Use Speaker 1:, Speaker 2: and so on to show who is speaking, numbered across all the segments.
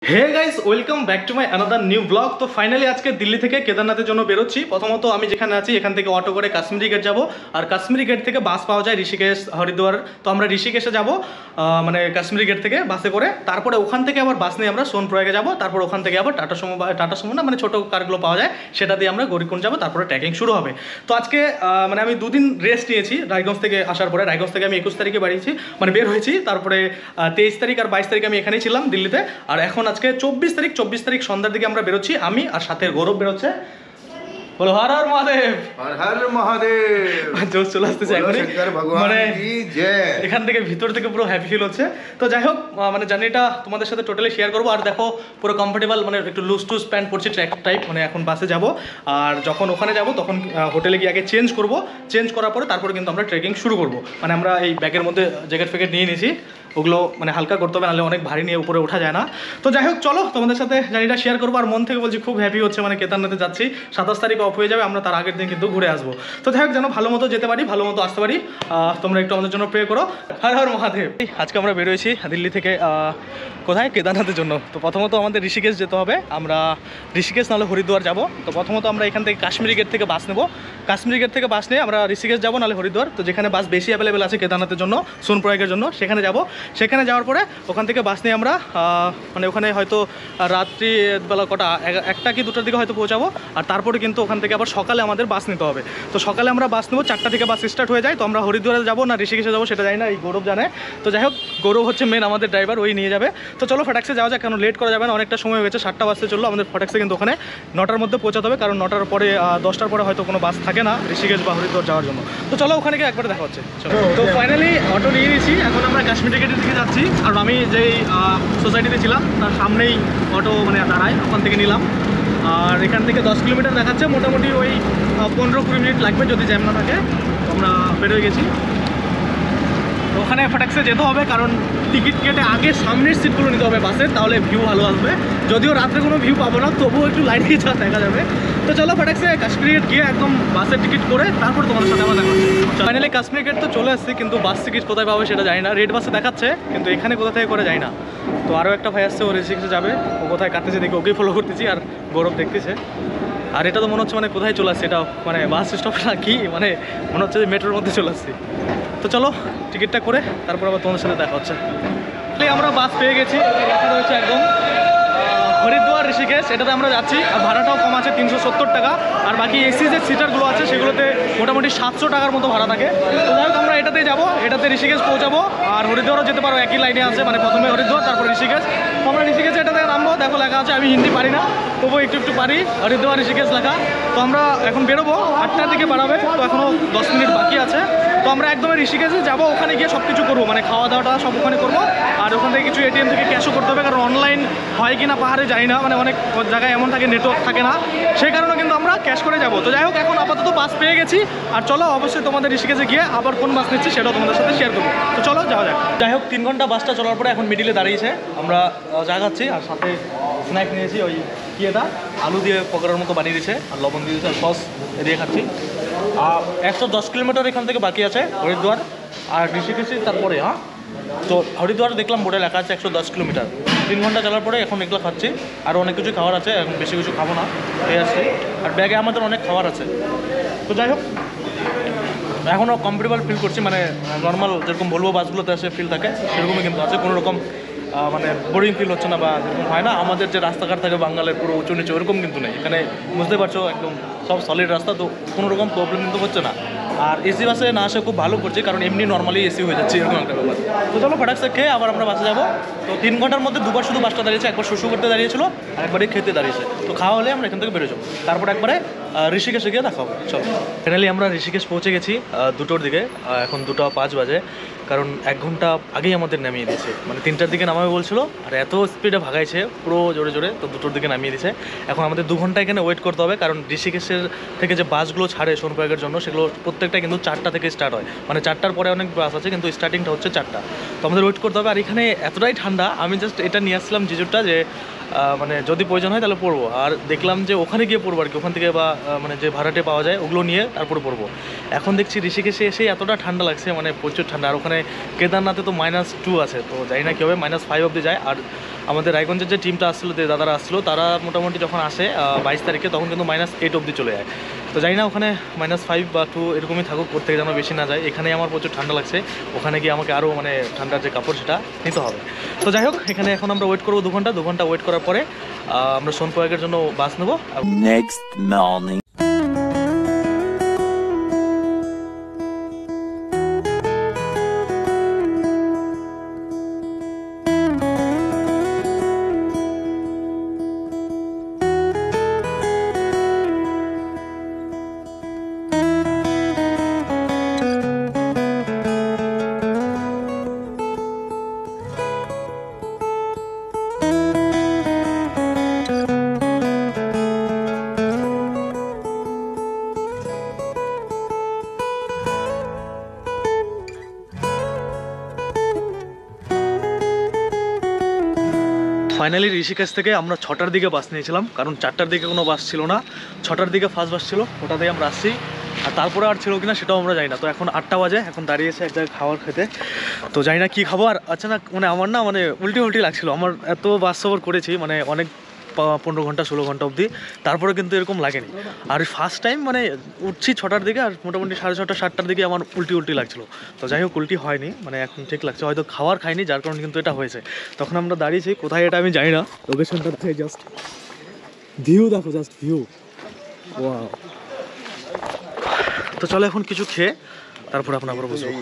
Speaker 1: Hey guys, welcome back to my another new blog. তো finally আজকে দিল্লি থেকে কেদারনাথের জন্য বেরোচ্ছি। প্রথমত আমি যেখানে আছি এখান থেকে অটো করে কাশ্মীরি গেট যাব, আর কাশ্মীরি গেট থেকে বাস পাওয়া যায় ঋষিকেশ, হরিদ্বার। তো আমরা ঋষিকেশে যাব, মানে কাশ্মীরি গেট থেকে বাসে করে। তারপরে ওখান থেকে আবার বাস নিয়ে আমরা সোনপ্রয়াগে যাব। তারপর ওখান থেকে আবার টাটা সুমো না, মানে ছোটো কারগুলো পাওয়া যায়, সেটা দিয়ে আমরা গৌরীকুণ্ড যাব। তারপরে ট্রেকিং শুরু হবে। তো আজকে মানে আমি দুদিন রেস্ট নিয়েছি রায়গঞ্জ থেকে আসার পরে। রায়গঞ্জ থেকে আমি 21 তারিখে বাড়িয়েছি, মানে বের হয়েছি। তারপরে 23 তারিখ আর 22 তারিখ আমি এখানেই ছিলাম দিল্লিতে। আর এখন আজকে 24 তারিখ সন্ধ্যার দিকে আমরা বেরোচ্ছি, আমি আর সাথে গৌরব বেরোচ্ছে। বলো হর হর মহাদেব,
Speaker 2: হর হর মহাদেব।
Speaker 1: জোশ চলে আসতেছে এখনই, মানে এখান থেকে ভিতর থেকে পুরো হ্যাপি ফিল হচ্ছে। তো যাই হোক, মানে জার্নিটা তোমাদের সাথে টোটালি শেয়ার করবো। আর দেখো পুরো কমফোর্টেবল, মানে একটু লুজ টুজ প্যান্ট পরছি, ট্র্যাক টাইপ। মানে এখন বাসে যাব, আর যখন ওখানে যাব তখন হোটেলে গিয়ে আগে চেঞ্জ করব। চেঞ্জ করার পরে তারপরে কিন্তু আমরা ট্রেকিং শুরু করব। মানে আমরা এই ব্যাগের মধ্যে জ্যাকেট ফ্যাকেট নিয়ে নিয়েছি, ওগুলো মানে হালকা করতে হবে, নাহলে অনেক ভারী নিয়ে উপরে ওঠা যায় না। তো যাই হোক, চলো তোমাদের সাথে জার্নিটা শেয়ার করবো। আর মন থেকে বলছি, খুব হ্যাপি হচ্ছে, মানে কেদারনাথে যাচ্ছি। 27 তারিখ অফ হয়ে যাবে, আমরা তার আগের দিন কিন্তু ঘুরে আসবো। তো যাই হোক, যেন ভালো মতো যেতে পারি, ভালো মতো আসতে পারি। তোমরা একটু আমাদের জন্য প্রে করো। হর হর মহাদেব। আজকে আমরা বেরোয়েছি দিল্লি থেকে কোথায়, কেদারনাথের জন্য। তো প্রথমত আমাদের ঋষিকেশ যেতে হবে। আমরা ঋষিকেশ নাহলে হরিদ্বার যাব। তো প্রথমত আমরা এখান থেকে কাশ্মীরি গেট থেকে বাস নেব। কাশ্মীরি গেট থেকে বাস নিয়ে আমরা ঋষিকেশ যাবো, নাহলে হরিদ্বার। তো যেখানে বাস বেশি অ্যাভেলেবেল আছে কেদারনাথের জন্য, সোনপ্রয়াগের জন্য, সেখানে যাব। সেখানে যাওয়ার পরে ওখান থেকে বাস নিয়ে আমরা মানে ওখানে হয়তো রাত্রিবেলা কটা 1টা কি 2টার দিকে হয়তো পৌঁছাবো। আর তারপরে কিন্তু ওখান থেকে আবার সকালে আমাদের বাস নিতে হবে। তো সকালে আমরা বাস নেবো, 4টা থেকে বাস স্টার্ট হয়ে যায়। তো আমরা হরিদ্বারে যাবো না ঋষিকেশে যাবো সেটা জানি না, এই গৌরব জানে। তো যাই হোক, গৌরব হচ্ছে মেন আমাদের ড্রাইভার, ওই নিয়ে যাবে। তো চলো ফটাক্সে যাওয়া যাক, কারণ লেট করা যাবে না, অনেকটা সময় হয়ে গেছে। 7টা বাজতে চললো, আমাদের ফটাক্সে কিন্তু ওখানে 9টার মধ্যে পৌঁছাতে হবে, কারণ 9টার পরে 10টার পরে হয়তো কোনো বাস থাকে না ঋষিকেশ বা হরিদ্বার যাওয়ার জন্য। তো চলো ওখানে গিয়ে একবারে দেখা হচ্ছে। তো ফাইনালি অটো নিয়ে নিয়েছি, এখন আমরা কাশ্মীরি গেটের দিকে যাচ্ছি। আর আমি যেই সোসাইটিতে ছিলাম তার সামনেই অটো মানে দাঁড়ায়, ওখান থেকে নিলাম। আর এখান থেকে 10 কিলোমিটার দেখাচ্ছে, মোটামুটি ওই 15-20 মিনিট লাগবে যদি জ্যাম না থাকে। আমরা বেরোয় গেছি। তো ওখানে ফটাক্সে যেতে হবে, কারণ টিকিট কেটে আগে সামনের সিটগুলো নিতে হবে বাসের, তাহলে ভিউ ভালো আসবে। যদিও রাত্রে কোনো ভিউ পাবো না, তবুও একটু লাইট দিয়ে যা দেখা যাবে। তো চলো ফটাক্সে কাশ্মীরি গেট গিয়ে একদম বাসের টিকিট করে তারপর তোমাদের সাথে আবার দেখা হচ্ছে। ফাইনালি কাশ্মীরি গেট তো চলে আসছি, কিন্তু বাস টিকিট কোথায় পাবে সেটা জানি না। রেড বাসে দেখাচ্ছে, কিন্তু এখানে কোথা থেকে করে যায় না। তো আরও একটা ভাই আসছে, ও ঋষিকেশে যাবে, ও কোথায় কাটতেছে দেখি, ওকেই ফলো করতেছি। আর গৌরব দেখতেছে। আর এটা তো মনে হচ্ছে মানে কোথায় চলে আসছে, এটা মানে বাস স্টপ না কি, মানে মনে হচ্ছে যে মেট্রোর মধ্যে চলে আসছি। তো চলো টিকিটটা করে তারপর আবার তোমাদের সাথে দেখা হচ্ছে। আমরা বাস পেয়ে গেছি, লেখা রয়েছে একদম হরিদ্বার ঋষিকেশ, এটাতে আমরা যাচ্ছি। আর ভাড়াটাও কম আছে, 370 টাকা। আর বাকি এসি যে সিটারগুলো আছে সেগুলোতে মোটামুটি 700 টাকার মতো ভাড়া থাকে। তো যাই হোক, আমরা এটাতে যাবো, এটাতে ঋষিকেশ পৌঁছাবো। আর হরিদ্বারও যেতে পারো, একই লাইনে আছে, মানে প্রথমে হরিদ্বার তারপর ঋষিকেশ। তো আমরা ঋষিকেশে এটাতে নামবো। দেখো লেখা আছে, আমি হিন্দি পারি না, তবুও একটু একটু পারি, হরিদ্বার ঋষিকেশ লেখা। তো আমরা এখন বেরোবো, 8টার দিকে বাড়াবে, তো এখনও 10 মিনিট বাকি আছে। তো আমরা একদম ঋষিকেশে যাবো, ওখানে গিয়ে সব কিছু করবো, মানে খাওয়া দাওয়াটা সব ওখানে করবো। আর ওখান থেকে কিছু এটিএম থেকে ক্যাশও করতে হবে, কারণ অনলাইন হয় কি না পাহাড়ে জানি না, মানে অনেক জায়গায় এমন থাকে নেটওয়ার্ক থাকে না, সেই কারণে কিন্তু আমরা ক্যাশ করে যাবো। তো যাই হোক, এখন আপাতত বাস পেয়ে গেছি। আর চলো অবশ্যই তোমাদের ঋষিকেশে গিয়ে আবার কোন বাস নিচ্ছি সেটাও তোমাদের সাথে শেয়ার করবো। তো চলো যাওয়া যাক। যাই হোক, 3 ঘন্টা বাসটা চলার পরে এখন মিডিলে দাঁড়িয়েছে, আমরা চা খাচ্ছি। আর সাথে স্ন্যাক নিয়েছি, ওই কি এটা আলু দিয়ে পকোড়ার মতো বানিয়ে দিয়েছে, আর লবণ দিয়ে দিয়েছে, আর সস দিয়ে খাচ্ছি। 110 কিলোমিটার এখান থেকে বাকি আছে হরিদ্বার আর ঋষিকেশে, তারপরে হ্যাঁ। তো হরিদ্বার দেখলাম বোর্ডে লেখা আছে 110 কিলোমিটার। 3 ঘন্টা চলার পরে এখন এগুলো খাচ্ছি। আরও অনেক কিছু খাওয়ার আছে, এখন বেশি কিছু খাবো না, এই আসছি। আর ব্যাগে আমাদের অনেক খাওয়ার আছে। তো যাই হোক, এখনও কমফোর্টেবল ফিল করছি, মানে নর্মাল যেরকম বলবো বাসগুলোতে আসে ফিল থাকে সেরকমই কিন্তু আছে। কোনো রকম মানে বোরিং ফিল হচ্ছে না, বা যেরকম হয় না আমাদের যে রাস্তাঘাট থাকে বাঙালের পুরো উঁচু নিচু, ওরকম কিন্তু নেই এখানে, বুঝতে পারছো, একদম সব সলিড রাস্তা। তো কোনো রকম প্রবলেম কিন্তু হচ্ছে না। আর এসি বাসে না আসে খুব ভালো করছে, কারণ এমনি নর্মালি এসি হয়ে যাচ্ছে, এরকম একটা ব্যাপার। তো চলো ফটাক্সে খেয়ে আবার আমরা বাসে যাবো। তো 3 ঘন্টার মধ্যে দুবার শুধু বাসটা দাঁড়িয়েছে, একবার শুশু করতে দাঁড়িয়েছিল, আর একবারে খেতে দাঁড়িয়েছে। তো খাওয়া হলে আমরা এখান থেকে বেরো যাবো, তারপর একবারে ঋষিকেশে গিয়ে দেখা হবে। চলো ফাইনালি আমরা ঋষিকেশ পৌঁছে গেছি 2টোর দিকে। এখন 2:05 বাজে, কারণ 1 ঘন্টা আগেই আমাদের নামিয়ে দিয়েছে। মানে 3টার দিকে নামাবে বলছিল, আর এত স্পিডে ভাগাইছে পুরো জোরে জোরে, তো 2টোর দিকে নামিয়ে দিয়েছে। এখন আমাদের 2 ঘন্টা এখানে ওয়েট করতে হবে, কারণ ঋষিকেশের থেকে যে বাসগুলো ছাড়ে সোনপ্রয়াগের জন্য, সেগুলো প্রত্যেকটা কিন্তু 4টা থেকে স্টার্ট হয়। মানে 4টার পরে অনেক বাস আছে, কিন্তু স্টার্টিংটা হচ্ছে 4টা। তো আমাদের ওয়েট করতে হবে। আর এখানে এতটাই ঠান্ডা, আমি জাস্ট এটা নিয়ে আসছিলাম জিজুরটা, যে মানে যদি প্রয়োজন হয় তাহলে পড়বো। আর দেখলাম যে ওখানে গিয়ে পড়বো আর কি, ওখান থেকে বা মানে যে ভাড়াটে পাওয়া যায় ওগুলো নিয়ে তারপরে পড়বো। এখন দেখছি ঋষিকেশে এসে এতটা ঠান্ডা লাগছে, মানে প্রচুর ঠান্ডা। আর ওখানে মানে কেদারনাথে তো -2 আছে, তো জানি না কী হবে, -5 অবধি যায়। আর আমাদের রায়গঞ্জের যে টিমটা আসছিলো, যে দাদারা আসছিলো, তারা মোটামুটি যখন আসে 22 তারিখে, তখন কিন্তু -8 অবধি চলে যায়। তো জানি না ওখানে -5 বা 2 এরকমই থাকুক, করতে যেন বেশি না যায়। এখানে আমার প্রচুর ঠান্ডা লাগছে, ওখানে গিয়ে আমাকে আরও মানে ঠান্ডার যে কাপড় সেটা নিতে হবে। তো যাই হোক, এখানে এখন আমরা ওয়েট করবো 2 ঘন্টা ওয়েট করার পরে আমরা সোনপ্রয়াগের জন্য বাস নেবো।
Speaker 3: Next morning.
Speaker 1: ফাইনালি ঋষিকেশ থেকে আমরা 6টার দিকে বাস নিয়েছিলাম, কারণ 4টার দিকে কোনো বাস ছিল না, 6টার দিকে ফার্স্ট বাস ছিল, ওটাতেই আমরা আসছি। আর তারপরে আর ছিল কিনা সেটাও আমরা জানি না। তো এখন 8টা বাজে, এখন দাঁড়িয়েছে এক জায়গায় খাবার খেতে, তো জানি না কী খাবো। আর আচ্ছা মানে আমার না মানে উল্টি লাগছিলো, আমার এত বাস সফর করেছি মানে অনেক 15 ঘন্টা 16 ঘন্টা অবধি, তারপরে কিন্তু এরকম লাগেনি। আর ফার্স্ট টাইম মানে উঠছি 6টার দিকে, আর মোটামুটি 6:30 7টার দিকে আমার উল্টি লাগছিলো। তো যাই হোক, উল্টি হয়নি, মানে এখন ঠিক লাগছে, হয়তো খাবার খাইনি যার কারণে কিন্তু এটা হয়েছে। তখন আমরা দাঁড়িয়েছি কোথায় এটা আমি জানি না, লোকেশনটা থেকে জাস্ট ভিউ দেখো, জাস্ট ভিউ, ওয়াও। তো চলো এখন কিছু খেয়ে তারপর আপনার আবার বসবো।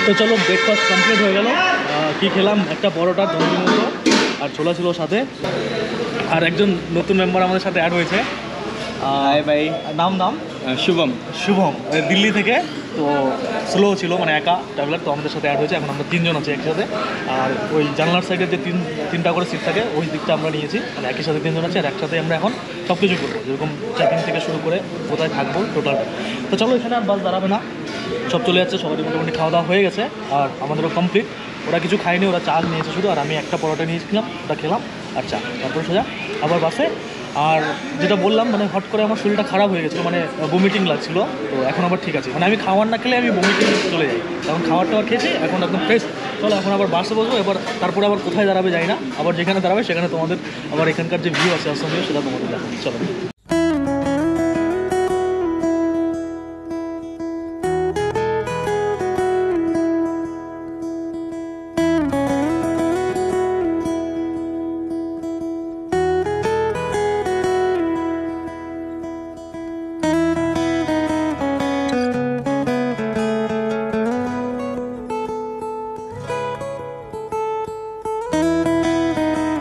Speaker 1: তো চলো, ব্রেকফাস্ট কমপ্লিট হয়ে গেল। কি খেলাম, একটা পরোটা দই মতো আর ছোলা ছিল সাথে। আর একজন নতুন মেম্বার আমাদের সাথে অ্যাড হয়েছে, ভাই নাম শুভম, দিল্লি থেকে। তো স্লো ছিল, মানে একা ট্রাভেলার, তো আমাদের সাথে অ্যাড হয়েছে। এখন আমরা 3 জন আছি একসাথে। আর ওই জানলার সাইডে যে তিনটা করে সিট থাকে, ওই দিকটা আমরা নিয়েছি, মানে একই সাথে 3 জন আছি। আর একসাথে আমরা এখন সব কিছু করবো, যেরকম চেকিং থেকে শুরু করে কোথায় থাকবো টোটালটা। তো চলো, এখানে আর বাস দাঁড়াবে না, সব চলে যাচ্ছে, সবারই মোটামুটি খাওয়া দাওয়া হয়ে গেছে। আর আমাদেরও কমপ্লিট, ওরা কিছু খায়নি, ওরা চা নিয়েছে শুধু। আর আমি একটা পরোটা নিয়েছিলাম, ওটা খেলাম আর চা, তারপর সোজা আবার বাসে। আর যেটা বললাম, মানে হট করে আমার শরীরটা খারাপ হয়ে গেছিলো, মানে বমিটিং লাগছিলো। তো এখন আবার ঠিক আছে, মানে আমি খাবার না খেলে আমি বমিটিং চলে যাই, তখন খাবারটা খেয়েছি, এখন একদম ফ্রেশ। চলো এখন আবার বাসে বসবো, এবার তারপরে আবার কোথায় দাঁড়াবে যাই না, আবার যেখানে দাঁড়াবে সেখানে তোমাদের আবার এখানকার যে ভিউ আছে আসাম ভিউ, সেটা তোমাদের দেখাবো। চলো।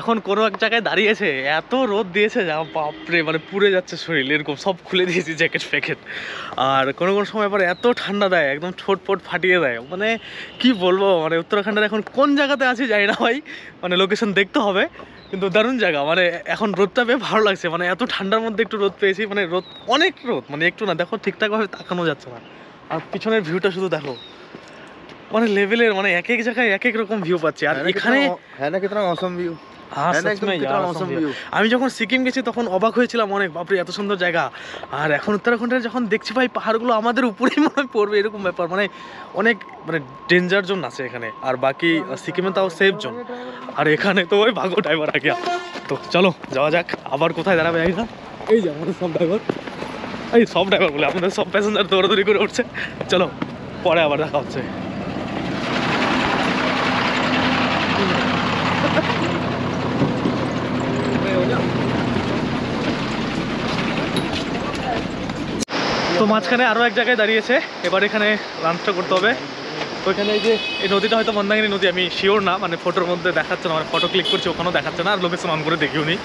Speaker 1: এখন কোনো এক জায়গায় দাঁড়িয়েছে, এত রোদ দিয়েছে যা বাপরে, মানে পুড়ে যাচ্ছে শরীর, এরকম সব খুলে দিয়েছি জ্যাকেট ফ্যাকেট। আর কোনো সময় আবার এত ঠান্ডা দেয়, একদম ছোট ফাটিয়ে দেয়, মানে কি বলবো। মানে উত্তরাখণ্ডের এখন কোন জায়গাতে আছি জানি না ভাই, মানে লোকেশন দেখতে হবে, কিন্তু দারুণ জায়গা। মানে এখন রোদটা বেশ ভালো লাগছে, মানে এত ঠান্ডার মধ্যে একটু রোদ পেয়েছি, মানে রোদ অনেক রোদ, মানে একটু না, দেখো ঠিকঠাকভাবে তাকানো যাচ্ছে না। আর পিছনের ভিউটা শুধু দেখো, মানে লেভেলের, মানে এক এক জায়গায় এক এক রকম ভিউ পাচ্ছি। আর এখানে আমি যখন সিকিম গেছি তখন অবাক হয়েছিলাম অনেক, বাপরে এত সুন্দর জায়গা। আর এখন উত্তরাখণ্ডের যখন দেখছি ভাই, পাহাড়গুলো আমাদের উপরেই মনে হয় পড়বে, এরকম ব্যাপার। মানে অনেক মানে ডেঞ্জার জোন আছে এখানে, আর বাকি সিকিমে তাও সেফ জোন, আর এখানে তো ওই ভাগো ড্রাইভার আগে। তো চলো যাওয়া যাক, আবার কোথায় দাঁড়াবে জানি না। এই যে আমাদের সব ড্রাইভার, এই সব ড্রাইভার বলে আপনাদের সব প্যাসেঞ্জার দৌড়াদৌড়ি করে উঠছে। চলো পরে আবার দেখা হচ্ছে। তো মাঝখানে আরও এক জায়গায় দাঁড়িয়েছে, এবার এখানে লাঞ্চটা করতে হবে। তো এখানে এই যে এই নদীটা হয়তো মন্দাকিনী নদী, আমি শিওর না, মানে ফটোর মধ্যে দেখাচ্ছে না, মানে ফটো ক্লিক করছি ওখানেও দেখাচ্ছে না, আর লোকেশন অন করে দেখিও নি,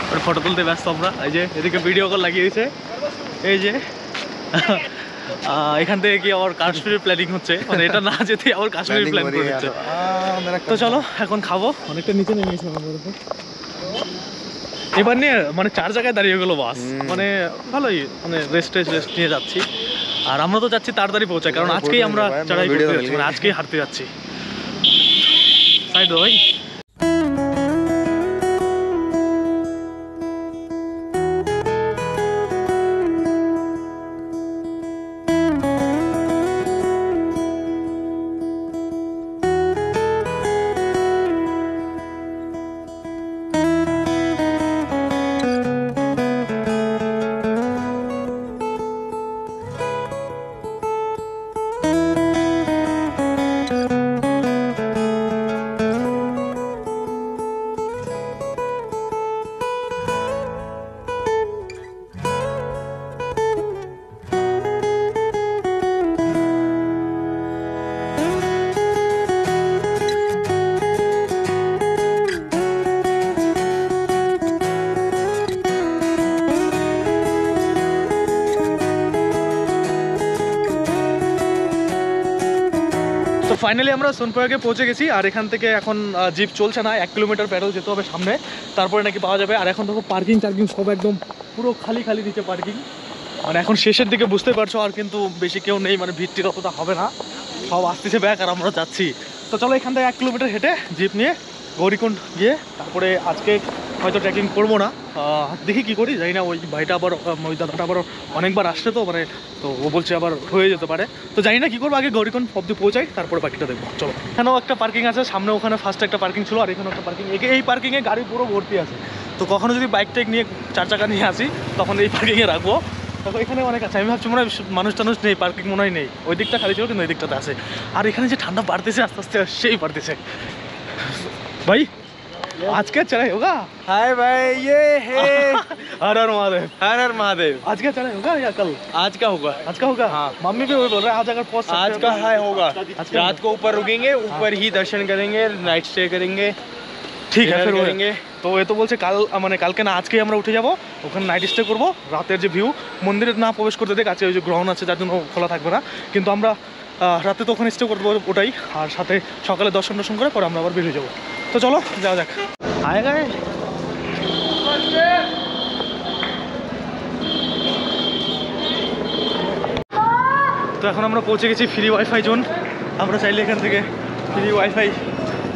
Speaker 1: মানে ফটো তুলতে ব্যস্ত আমরা। এই যে এদিকে ভিডিও কল লাগিয়েছে, এই যে এখান থেকে কি আবার কাশ্মীরের প্ল্যানিং হচ্ছে, মানে এটা না যেতে আবার কাশ্মীরের প্ল্যান করে হচ্ছে। তো চলো এখন খাবো, অনেকটা নিচে নেমে গেছিলাম এবার নিয়ে, মানে 4 জায়গায় দাঁড়িয়ে গেলো বাস, মানে ভালোই, মানে রেস্ট নিয়ে যাচ্ছি। আর আমরা তো যাচ্ছি তাড়াতাড়ি পৌঁছায়, কারণ আজকেই আমরা চড়াই করতে যাচ্ছি, মানে আজকেই হাঁটতে যাচ্ছি। সাইড ভাই। তো ফাইনালি আমরা সোনপ্রয়াগে পৌঁছে গেছি, আর এখান থেকে এখন জিপ চলছে না, 1 কিলোমিটার প্যাডেল যেতে হবে সামনে, তারপরে নাকি পাওয়া যাবে। আর এখন দেখো পার্কিং টার্কিং সব একদম পুরো খালি খালি দিচ্ছে পার্কিং, মানে এখন শেষের দিকে বুঝতে পারছো, আর কিন্তু বেশি কেউ নেই, মানে ভিড়টি অতটা হবে না, সব আসতেছে ব্যাক আর আমরা যাচ্ছি। তো চলো এখান থেকে 1 কিলোমিটার হেঁটে জিপ নিয়ে গৌরীকুণ্ড গিয়ে তারপরে আজকে হয়তো ট্রেকিং করবো না, দেখি কি করি জানি না। ওই ভাইটা আবার ওই দাদাটা আবার অনেকবার আসছে তো, মানে তো ও বলছে আবার হয়ে যেতে পারে, তো জানি না কি করবো। আগে গৌরীকুণ্ড অব্দি পৌঁছাই, তারপরে বাকিটা দেখবো। চলো, এখানেও একটা পার্কিং আছে সামনে, ওখানে ফার্স্ট একটা পার্কিং ছিল, আর এখানেও একটা পার্কিং। এই পার্কিংয়ে গাড়ি পুরো ভর্তি আছে, তো কখনো যদি বাইক টাইক নিয়ে 4 চাকা নিয়ে আসি তখন এই পার্কিংয়ে রাখবো। তখন এখানে অনেক আছে, আমি ভাবছি মনে হয় মানুষ টানুষ নেই, পার্কিং মনে হয় নেই, ওই দিকটা খালি ছিল কিন্তু ওই দিকটাতে আছে। আর এখানে যে ঠান্ডা বাড়তেছে আস্তে আস্তে, সেই বাড়তেছে भाई। आज क्या चढ़ाई होगा?
Speaker 2: हाय भाई, ये है
Speaker 1: हर हर महादेव।
Speaker 2: हर हर महादेव।
Speaker 1: आज क्या चढ़ाई होगा या कल?
Speaker 2: आज का होगा।
Speaker 1: आज का होगा।
Speaker 2: हाँ,
Speaker 1: मम्मी भी वही बोल रहे हैं आज अगर पहुंच सकते
Speaker 2: आज
Speaker 1: हैं
Speaker 2: का
Speaker 1: तो-
Speaker 2: हाय होगा।
Speaker 1: रात
Speaker 2: को ऊपर रुकेंगे, ऊपर ही दर्शन करेंगे, नाइट स्टे करेंगे,
Speaker 1: ঠিক আছে
Speaker 2: dinner
Speaker 1: फिर
Speaker 2: करेंगे।
Speaker 1: তো এ তো বলছে কাল, মানে কালকে না আজকেই আমরা উঠে যাব, ওখানে নাইট স্টে করবো। রাতের যে ভিউ, মন্দিরে না প্রবেশ করতে দেখ আছে, ওই যে গ্রহণ আছে যার জন্য খোলা থাকবে না, কিন্তু আমরা রাতে তো ওখানে স্টে করবো ওটাই, আর সাথে সকালে দর্শন করে পরে আমরা আবার বেরিয়ে যাবো। তো চলো যাওয়া যাক। আয় গায়ে তো এখন আমরা পৌঁছে গেছি ফ্রি ওয়াইফাই জোন। আমরা চাইলে এখান থেকে ফ্রি ওয়াইফাই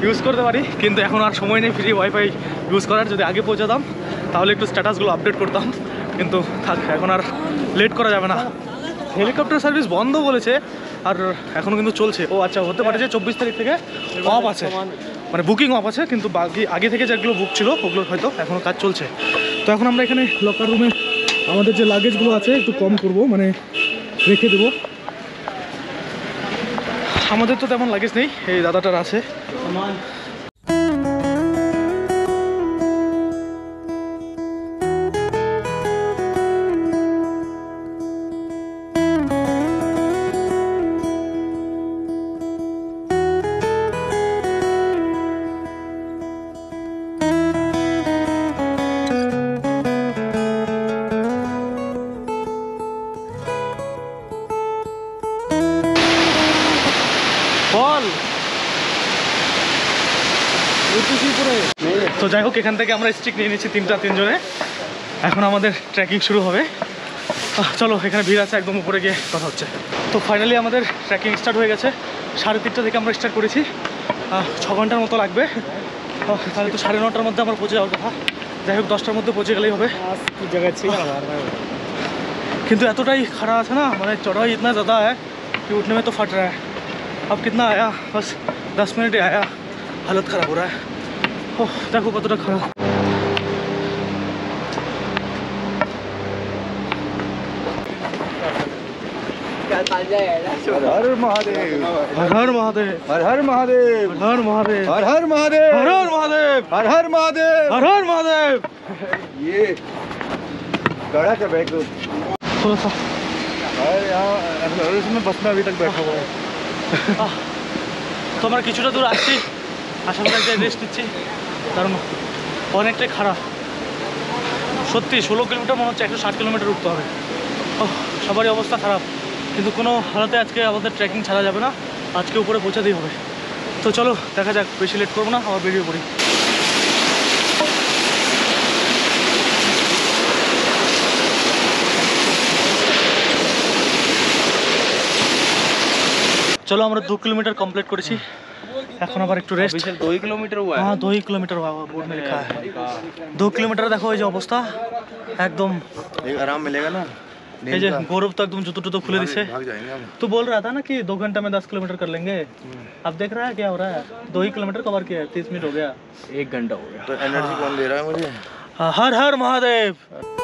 Speaker 1: ইউজ করতে পারি, কিন্তু এখন আর সময় নেই ফ্রি ওয়াইফাই ইউজ করার। যদি আগে পৌঁছাতাম তাহলে একটু স্ট্যাটাসগুলো আপডেট করতাম, কিন্তু থাক, এখন আর লেট করা যাবে না। হেলিকপ্টার সার্ভিস বন্ধ বলেছে, আর এখনও কিন্তু চলছে। ও আচ্ছা, হতে পারে যে 24 তারিখ থেকে অফ আছে, মানে বুকিং অফ আছে, কিন্তু বাকি আগে থেকে যেগুলো বুক ছিল ওগুলো হয়তো এখনও কাজ চলছে। তো এখন আমরা এখানে লকার রুমে আমাদের যে লাগেজগুলো আছে একটু কম করব, মানে রেখে দেবো। আমাদের তো তেমন লাগেজ নেই, এই দাদাটার আছে। তো যাই হোক, এখান থেকে আমরা স্টিক নিয়ে নিচ্ছি তিনজনে। এখন আমাদের ট্রেকিং শুরু হবে। চলো, এখানে ভিড় আছে, একদম উপরে গিয়ে কথা হচ্ছে। তো ফাইনালি আমাদের ট্রেকিং স্টার্ট হয়ে গেছে। 3:30 থেকে আমরা স্টার্ট করেছি, 6 ঘন্টার মতো লাগবে। তাহলে তো 9:30টার মধ্যে আমরা পৌঁছে যাওয়ার কথা। যাই হোক, 10টার মধ্যে পৌঁছে গেলেই হবে। কিন্তু এতটাই খারাপ আছে না, মানে চড়াई इतना ज़्यादा है कि उठने में तो फट रहा है। अब कितना आया, बस 10 मिनट ही आया, हालत ख़राब हो रहा है। ओह, देखो कतटा खाराप।
Speaker 2: हर हर महादेव,
Speaker 1: हर हर महादेव,
Speaker 2: हर हर महादेव,
Speaker 1: हर हर महादेव,
Speaker 2: हर हर महादेव,
Speaker 1: हर हर महादेव,
Speaker 2: हर हर महादेव,
Speaker 1: हर हर महादेव।
Speaker 2: ये गड़ा के बैठ दो।
Speaker 1: थोड़ा सा
Speaker 2: अरे यहाँ
Speaker 1: इसमें बस में अभी तक बैठा हुआ है। তো আমরা কিছুটা দূর আসছি, আসার পরে রেস্ট নিচ্ছি, কারণ অনেকটাই খারাপ। সত্যি 16 কিলোমিটার মনে হচ্ছে 160 কিলোমিটার উঠতে হবে। সবারই অবস্থা খারাপ, কিন্তু কোনো হালাতে আজকে আমাদের ট্রেকিং ছাড়া যাবে না, আজকে উপরে পৌঁছাতেই হবে। তো চলো দেখা যাক, বেশি লেট করবো না, আবার বেরিয়ে পড়ি। চলো আমরা 2 किलोमीटर कंप्लीट করেছি এখন আবার একটু রেস্ট
Speaker 4: अभी सिर्फ 2 किलोमीटर हुआ है
Speaker 1: हाँ 2 ही किलोमीटर हुआ बोर्ड में लिखा है 2 किलोमीटर देखो ये जो अवस्था एकदम
Speaker 2: एक आराम मिलेगा ना
Speaker 1: ये जो गौरव तो एकदम जूतो टूतो खुले दिसे
Speaker 2: भाग जाएंगे हम
Speaker 1: तू बोल रहा था ना कि 2 घंटे में 10 किलोमीटर कर लेंगे अब देख रहा है क्या हो रहा है 2 ही किलोमीटर कवर किया है 30 मिनट हो गया
Speaker 4: 1 घंटा हो गया
Speaker 2: तो एनर्जी कौन दे रहा है मुझे
Speaker 1: हर हर महादेव